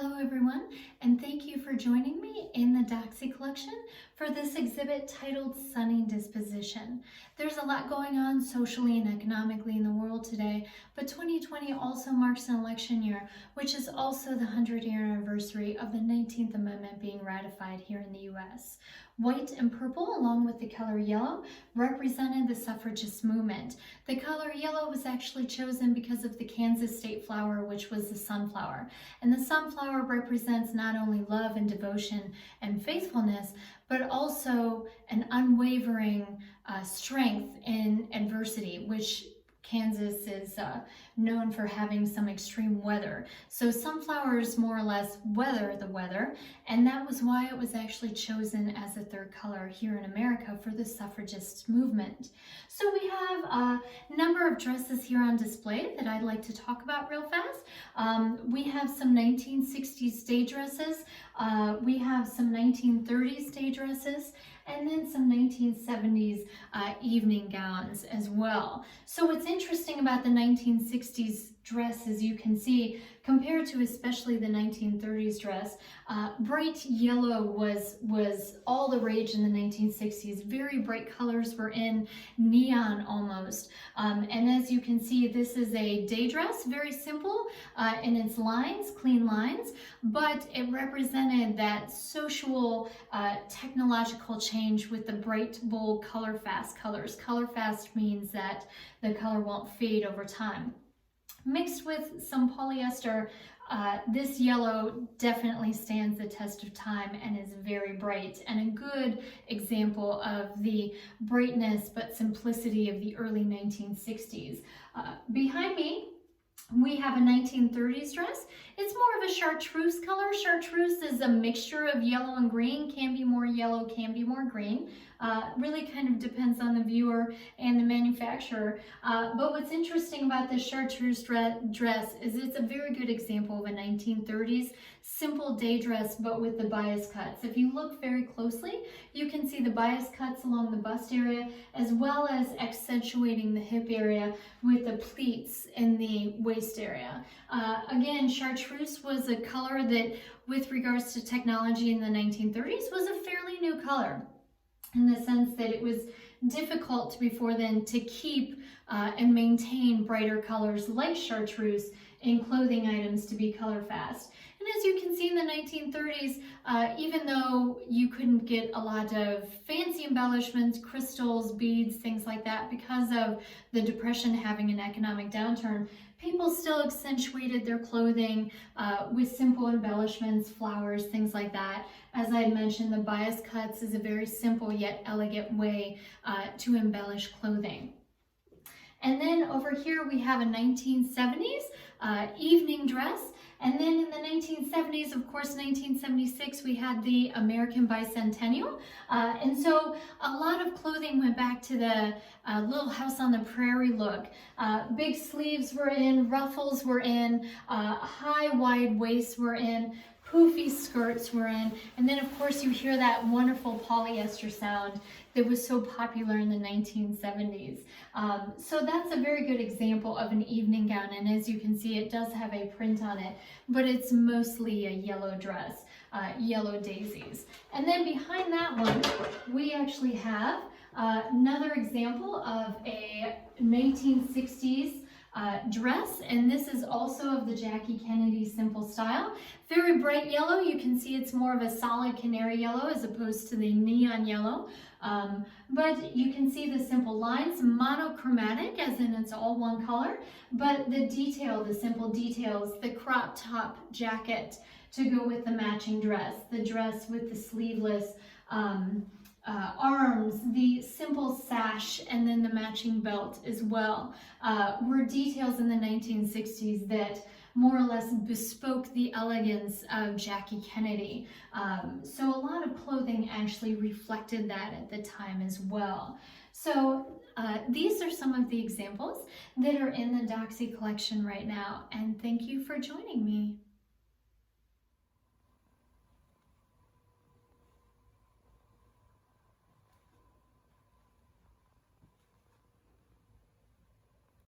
Hello everyone, and thank you for joining me in the Doxsee Collection for this exhibit titled Sunny Disposition. There's a lot going on socially and economically in the world today, but 2020 also marks an election year, which is also the 100-year anniversary of the 19th Amendment being ratified here in the US. White and purple, along with the color yellow, represented the suffragist movement. The color yellow was actually chosen because of the Kansas state flower, which was the sunflower. And the sunflower represents not only love and devotion and faithfulness, but also an unwavering strength in adversity, which Kansas is known for having some extreme weather. So sunflowers more or less weather the weather, and that was why it was actually chosen as a third color here in America for the suffragist movement. So we have a number of dresses here on display that I'd like to talk about real fast. We have some 1960s day dresses, we have some 1930s day dresses, and then some 1970s evening gowns as well. So what's interesting about the 1960s dress, as you can see, compared to especially the 1930s dress, bright yellow was all the rage in the 1960s. Very bright colors were in, neon almost. And as you can see, this is a day dress, very simple in its lines, clean lines, but it represented that social technological change with the bright, bold, color-fast colors. Color-fast means that the color won't fade over time. Mixed with some polyester, this yellow definitely stands the test of time and is very bright, and a good example of the brightness but simplicity of the early 1960s. Behind me, we have a 1930s dress. It's more of a chartreuse color. Chartreuse is a mixture of yellow and green, can be more yellow, can be more green. Really kind of depends on the viewer and the manufacturer. But what's interesting about this chartreuse dress is it's a very good example of a 1930s simple day dress, but with the bias cuts. If you look very closely, you can see the bias cuts along the bust area, as well as accentuating the hip area with the pleats in the waist area. Again, chartreuse was a color that, with regards to technology in the 1930s, was a fairly new color, in the sense that it was difficult before then to keep and maintain brighter colors like chartreuse in clothing items to be color fast. And as you can see in the 1930s, even though you couldn't get a lot of fancy embellishments, crystals, beads, things like that, because of the Depression having an economic downturn, people still accentuated their clothing with simple embellishments, flowers, things like that. As I had mentioned, the bias cuts is a very simple yet elegant way to embellish clothing. And then over here we have a 1970s evening dress. And then in the 1970s, of course, 1976, we had the American Bicentennial. And so a lot of clothing went back to the Little House on the Prairie look. Big sleeves were in, ruffles were in, high wide waists were in, poofy skirts were in, and then of course you hear that wonderful polyester sound that was so popular in the 1970s. So that's a very good example of an evening gown, and as you can see, it does have a print on it, but it's mostly a yellow dress, yellow daisies. And then behind that one, we actually have another example of a 1960s dress, and this is also of the Jackie Kennedy simple style. Very bright yellow. You can see it's more of a solid canary yellow as opposed to the neon yellow. But you can see the simple lines, monochromatic, as in it's all one color, but the detail, the simple details, the crop top jacket to go with the matching dress, the dress with the sleeveless arms, the simple sash, and then the matching belt as well, were details in the 1960s that more or less bespoke the elegance of Jackie Kennedy. So a lot of clothing actually reflected that at the time as well. So these are some of the examples that are in the Doxsee collection right now, and thank you for joining me.